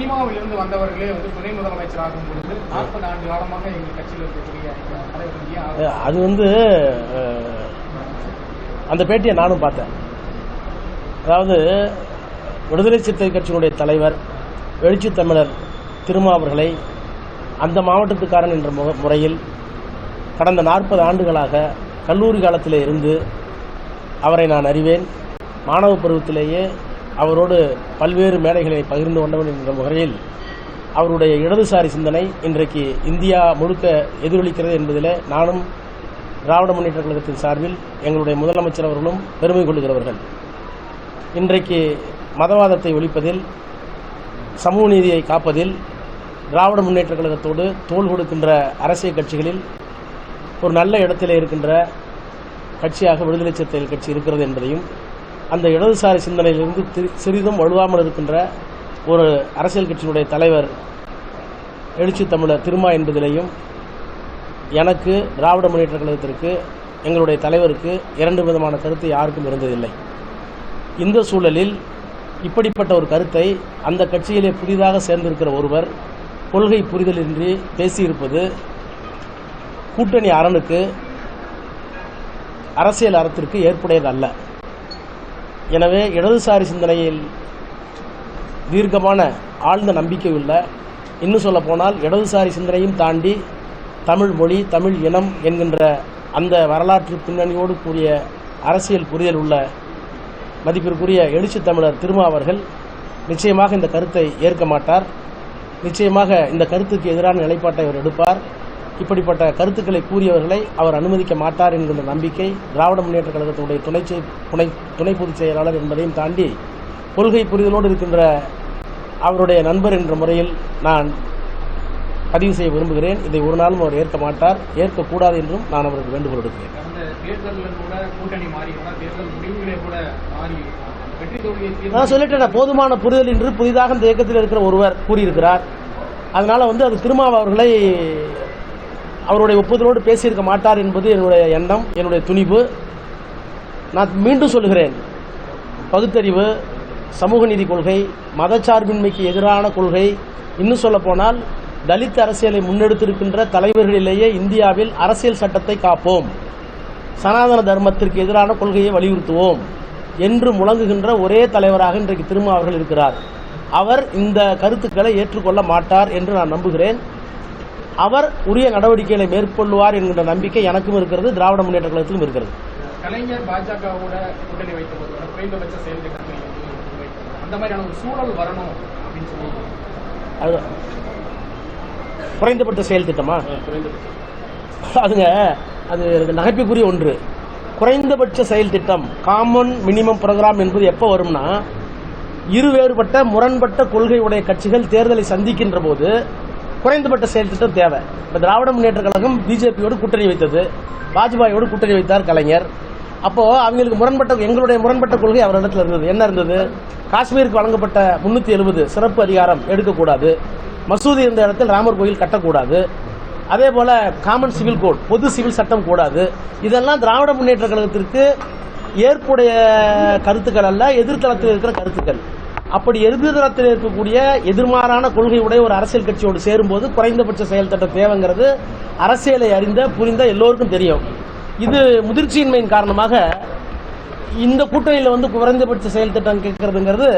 சினிமாவிலிருந்து வந்தவர்களே துணை முதலமைச்சர் ஆகும் பொழுது 40 ஆண்டு காலமாக எங்கள் கட்சியில் இருக்கக்கூடிய அது அந்த பேட்டியை நானும் பார்த்தேன். அதாவது விடுதலை சிறுத்தைகள் கட்சியினுடைய தலைவர் எழுச்சி தமிழர் திருமா அவர்களை அந்த மாவட்டத்துக்காரன் என்ற முறையில் கடந்த 40 ஆண்டுகளாக கல்லூரி காலத்திலே இருந்து அவரை நான் அறிவேன். மாணவ பருவத்திலேயே அவரோடு பல்வேறு மேடைகளை பகிர்ந்து கொண்டவன் என்ற முறையில் அவருடைய இடதுசாரி சிந்தனை இன்றைக்கு இந்தியா முழுக்க எதிரொலிக்கிறது என்பதில் நானும் திராவிட முன்னேற்ற கழகத்தின் சார்பில் எங்களுடைய முதலமைச்சர் அவர்களும் பெருமை கொள்ளுகிறவர்கள். இன்றைக்கு மதவாதத்தை ஒழிப்பதில், சமூக நீதியை காப்பதில் திராவிட முன்னேற்ற கழகத்தோடு தோள் கொடுக்கின்ற அரசியல் கட்சிகளில் ஒரு நல்ல இடத்திலே இருக்கின்ற கட்சியாக விடுதலை சிறுத்தைகள் கட்சி இருக்கிறது என்பதையும், அந்த இடதுசாரி சிந்தனையிலிருந்து சிறிதும் வலுவாமல் இருக்கின்ற ஒரு அரசியல் கட்சியினுடைய தலைவர் எழுச்சி தமிழர் திருமா என்பதிலேயும் எனக்கு, திராவிட முன்னேற்ற கழகத்திற்கு, எங்களுடைய தலைவருக்கு 2 விதமான கருத்து யாருக்கும் இருந்ததில்லை. இந்த சூழலில் இப்படிப்பட்ட ஒரு கருத்தை அந்த கட்சியிலே புதிதாக சேர்ந்திருக்கிற ஒருவர் கொள்கை புரிதலின்றி பேசியிருப்பது கூட்டணி அரணுக்கு, அரசியல் அறத்திற்கு ஏற்புடையதல்ல. எனவே இடதுசாரி சிந்தனையில் தீர்க்கமான ஆழ்ந்த நம்பிக்கை உள்ள, இன்னும் சொல்ல போனால் இடதுசாரி சிந்தனையும் தாண்டி தமிழ் மொழி, தமிழ் இனம் என்கின்ற அந்த வரலாற்று பின்னணியோடு கூடிய அரசியல் புரிதல் உள்ள மதிப்பிற்குரிய எழுச்சி தமிழர் திருமா அவர்கள் நிச்சயமாக இந்த கருத்தை ஏற்க மாட்டார். நிச்சயமாக இந்த கருத்துக்கு எதிரான நிலைப்பாட்டை அவர் எடுப்பார். இப்படிப்பட்ட கருத்துக்களை கூறியவர்களை அவர் அனுமதிக்க மாட்டார் என்கின்ற நம்பிக்கை திராவிட முன்னேற்ற கழகத்தினுடைய துணை பொதுச் செயலாளர் என்பதையும் தாண்டி கொள்கை புரிதலோடு இருக்கின்ற அவருடைய நண்பர் என்ற முறையில் நான் பதிவு செய்ய விரும்புகிறேன். இதை ஒரு நாளும் அவர் ஏற்க மாட்டார், ஏற்கக்கூடாது என்றும் நான் அவருக்கு வேண்டுகோள் எடுக்கிறேன். நான் சொல்லிட்டேன், போதுமான புரிதல் என்று புதிதாக இந்த இயக்கத்தில் இருக்கிற ஒருவர் கூறியிருக்கிறார். அதனால அது திருமாவ அவர்களை அவருடைய ஒப்புதலோடு பேசியிருக்க மாட்டார் என்பது என்னுடைய எண்ணம், என்னுடைய துணிவு. நான் மீண்டும் சொல்லுகிறேன், பகுத்தறிவு, சமூக நீதி கொள்கை, மதச்சார்பின்மைக்கு எதிரான கொள்கை, இன்னும் சொல்ல போனால் தலித் அரசியலை முன்னெடுத்திருக்கின்ற தலைவர்களிலேயே இந்தியாவில் அரசியல் சட்டத்தை காப்போம், சனாதன தர்மத்திற்கு எதிரான கொள்கையை வலியுறுத்துவோம் என்று முழங்குகின்ற ஒரே தலைவராக இன்றைக்கு திருமா அவர்கள் இருக்கிறார். அவர் இந்த கருத்துக்களை ஏற்றுக்கொள்ள மாட்டார் என்று நான் நம்புகிறேன். அவர் உரிய நடவடிக்கைகளை மேற்கொள்வார் என்கின்ற நம்பிக்கை எனக்கும் இருக்கிறது, திராவிட முன்னேற்ற கழகத்திலும் இருக்கிறது. கலைஞர் பாஜகவோட கூட்டணி வைத்தபோது குறைந்தபட்ச செயல் திட்டத்தை அந்த மாதிரியான ஒரு சூழல் வரணும் அப்படின்னு சொல்லி குறைந்தபட்ச செயல் திட்டமா? அதுங்க அது நகைப்புக்குரிய ஒன்று. குறைந்தபட்ச செயல் திட்டம், காமன் மினிமம் ப்ரோக்ராம் என்பது எப்போ வரும்னா, இருவேறுபட்ட முரண்பட்ட கொள்கை உடைய கட்சிகள் தேர்தலை சந்திக்கின்ற போது குறைந்தபட்ச செயல் திட்டம் தேவை. இப்போ திராவிட முன்னேற்ற கழகம் பிஜேபியோடு கூட்டணி வைத்தது, வாஜ்பாயோடு கூட்டணி வைத்தார் கலைஞர். அப்போ அவங்களுக்கு எங்களுடைய முரண்பட்ட கொள்கை அவரிடத்தில் இருந்தது. என்ன இருந்தது? காஷ்மீருக்கு வழங்கப்பட்ட 370 சிறப்பு அதிகாரம் எடுக்கக்கூடாது, மசூதி இருந்த இடத்தில் ராமர் கோயில் கட்டக்கூடாது, அதே போல காமன் சிவில் கோட், பொது சிவில் சட்டம் கூடாது. இதெல்லாம் திராவிட முன்னேற்ற கழகத்திற்கு ஏற்புடைய கருத்துக்கள் அல்ல, எதிர்த்தளத்தில் இருக்கிற கருத்துக்கள். அப்படி எதிர்த்தளத்தில் இருக்கக்கூடிய எதிர்மாறான கொள்கையுடைய ஒரு அரசியல் கட்சியோடு சேரும்போது குறைந்தபட்ச செயல் திட்டம் தேவைங்கிறது அரசியலை அறிந்த புரிந்த எல்லோருக்கும் தெரியும். இது முதிர்ச்சியின்மையின் காரணமாக இந்த கூட்டணியில் குறைந்தபட்ச செயல் திட்டம் கேட்கறதுங்கிறது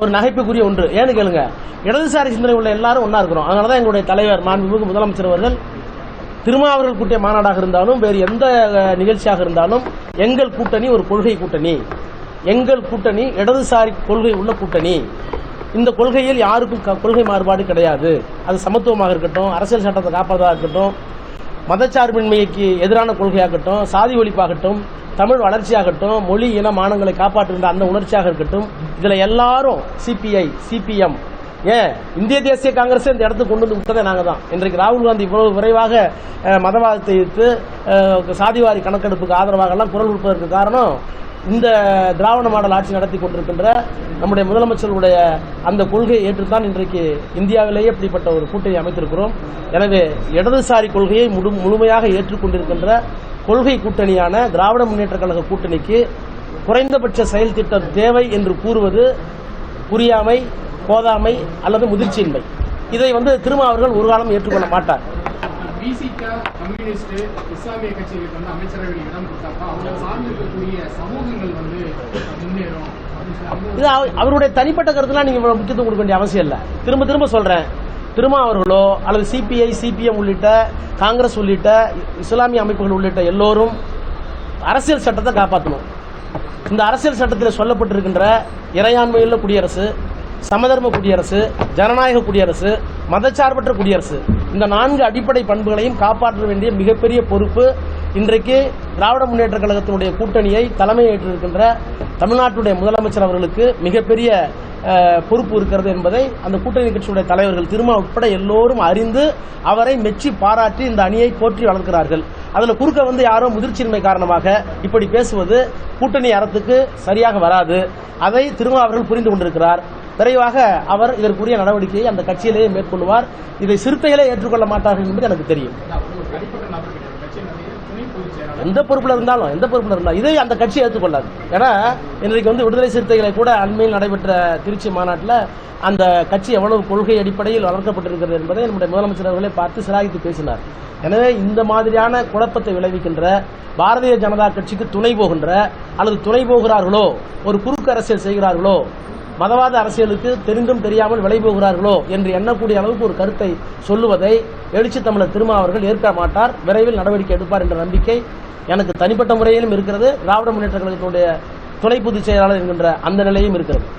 ஒரு நகைப்புக்குரிய ஒன்று. ஏன்னு கேளுங்க, இடதுசாரி சிந்தனை உள்ள எல்லாரும் ஒன்னா இருக்கிறோம். அதனாலதான் எங்களுடைய தலைவர் மாண்புமிகு முதலமைச்சர் அவர்கள் திருமாவர்கள் கூட்டிய மாநாடாக இருந்தாலும் வேறு எந்த நிகழ்ச்சியாக இருந்தாலும் எங்கள் கூட்டணி ஒரு கொள்கை கூட்டணி, எங்கள் கூட்டணி இடதுசாரி கொள்கை உள்ள கூட்டணி, இந்த கொள்கையில் யாருக்கும் கொள்கை மாறுபாடு கிடையாது. அது சமத்துவமாக இருக்கட்டும், அரசியல் சட்டத்தை காப்பதாக இருக்கட்டும், மதச்சார்பின்மைக்கு எதிரான கொள்கையாகட்டும், சாதி ஒழிப்பாகட்டும், தமிழ் வளர்ச்சியாகட்டும், மொழி இன மானங்களை காப்பாற்றுகின்ற அந்த உணர்ச்சியாக இருக்கட்டும், இதுல எல்லாரும் சிபிஐ, சிபிஎம், ஏன் இந்திய தேசிய காங்கிரஸ் இந்த இடத்துக்கு கொண்டு வந்து விட்டதே நாங்கள் தான். இன்றைக்கு ராகுல் காந்தி இவ்வளவு விரைவாக மதவாதத்தை எதிர்த்து சாதிவாரி கணக்கெடுப்புக்கு ஆதரவாக எல்லாம் குரல் கொடுப்பதற்கு காரணம் இந்த திராவிட மாடல் ஆட்சி நடத்தி கொண்டிருக்கின்ற நம்முடைய முதலமைச்சருடைய அந்த கொள்கையை ஏற்றுத்தான் இன்றைக்கு இந்தியாவிலேயே இப்படிப்பட்ட ஒரு கூட்டணி அமைத்திருக்கிறோம். எனவே இடதுசாரி கொள்கையை முழுமையாக ஏற்றுக்கொண்டிருக்கின்ற கொள்கை கூட்டணியான திராவிட முன்னேற்ற கழக கூட்டணிக்கு குறைந்தபட்ச செயல் திட்டம் தேவை என்று கூறுவது புரியாமை, போதாமை அல்லது முதிர்ச்சியின்மை. இதை திருமாவர்கள் ஒரு காலம் ஏற்றுக்கொள்ள மாட்டார். விசிக, கம்யூனிஸ்ட், இஸ்லாமிய கட்சிகளுக்கு அமைச்சரவையில் இடம் கொடுத்தாப்பா அவங்க சார்ந்து இருக்கக்கூடிய சமூகங்கள் முன்னேறும். இது அவருடைய தனிப்பட்ட கருத்துலாம் நீங்க முக்கியத்துவம் கொடுக்க வேண்டிய அவசியம் இல்லை. திரும்ப திரும்ப சொல்றேன், திருமாவர்களோ அல்லது சிபிஐ, சிபிஎம் உள்ளிட்ட காங்கிரஸ் உள்ளிட்ட இஸ்லாமிய அமைப்புகள் உள்ளிட்ட எல்லோரும் அரசியல் சட்டத்தை காப்பாற்றணும். இந்த அரசியல் சட்டத்தில் சொல்லப்பட்டிருக்கின்ற இறையாண்மையுள்ள குடியரசு, சமதர்ம குடியரசு, ஜனநாயக குடியரசு, மதச்சார்பற்ற குடியரசு, இந்த 4 அடிப்படை பண்புகளையும் காப்பாற்ற வேண்டிய மிகப்பெரிய பொறுப்பு இன்றைக்கு திராவிட முன்னேற்ற கழகத்தினுடைய கூட்டணியை தலைமையேற்றிருக்கின்ற தமிழ்நாட்டுடைய முதலமைச்சர் அவர்களுக்கு மிகப்பெரிய பொறுப்பு இருக்கிறது என்பதை அந்த கூட்டணி கட்சியுடைய தலைவர்கள் திருமா உட்பட எல்லோரும் அறிந்து அவரை மெச்சி பாராட்டி இந்த அணியை போற்றி வளர்க்கிறார்கள். அதில் குறுக்க யாரோ முதிர்ச்சியின்மை காரணமாக இப்படி பேசுவது கூட்டணி அறத்துக்கு சரியாக வராது. அதை திருமா அவர்கள் புரிந்து கொண்டிருக்கிறார். விரைவாக அவர் இதற்குரிய நடவடிக்கையை அந்த கட்சியிலேயே மேற்கொள்வார். இதை சிறுத்தைகளே ஏற்றுக்கொள்ள மாட்டார்கள் என்பது எனக்கு தெரியும். எந்த பொறுப்பில் இருந்தாலும் இதை அந்த கட்சி ஏற்றுக்கொள்ளாது. ஏன்னா இன்றைக்கு விடுதலை சிறுத்தைகளை கூட அண்மையில் நடைபெற்ற திருச்சி மாநாட்டில் அந்த கட்சி எவ்வளவு கொள்கை அடிப்படையில் வளர்க்கப்பட்டிருக்கிறது என்பதை நம்முடைய முதலமைச்சர் அவர்களே பார்த்து சிலாகித்து பேசினார். எனவே இந்த மாதிரியான குழப்பத்தை விளைவிக்கின்ற பாரதிய ஜனதா கட்சிக்கு துணை போகின்ற அல்லது துணை போகிறார்களோ, ஒரு குறுக்கு அரசியல் செய்கிறார்களோ, மதவாத அரசியலுக்கு தெரிந்தும் தெரியாமல் விலை போகிறார்களோ என்று எண்ணக்கூடிய அளவுக்கு ஒரு கருத்தை சொல்லுவதை எழுச்சி தமிழர் திருமா அவர்கள் ஏற்க மாட்டார். விரைவில் நடவடிக்கை எடுப்பார் என்ற நம்பிக்கை எனக்கு தனிப்பட்ட முறையிலும் இருக்கிறது. திராவிட முன்னேற்ற கழகத்தினுடைய துணை பொதுச் செயலாளர் என்கின்ற அந்த நிலையும் இருக்கிறது.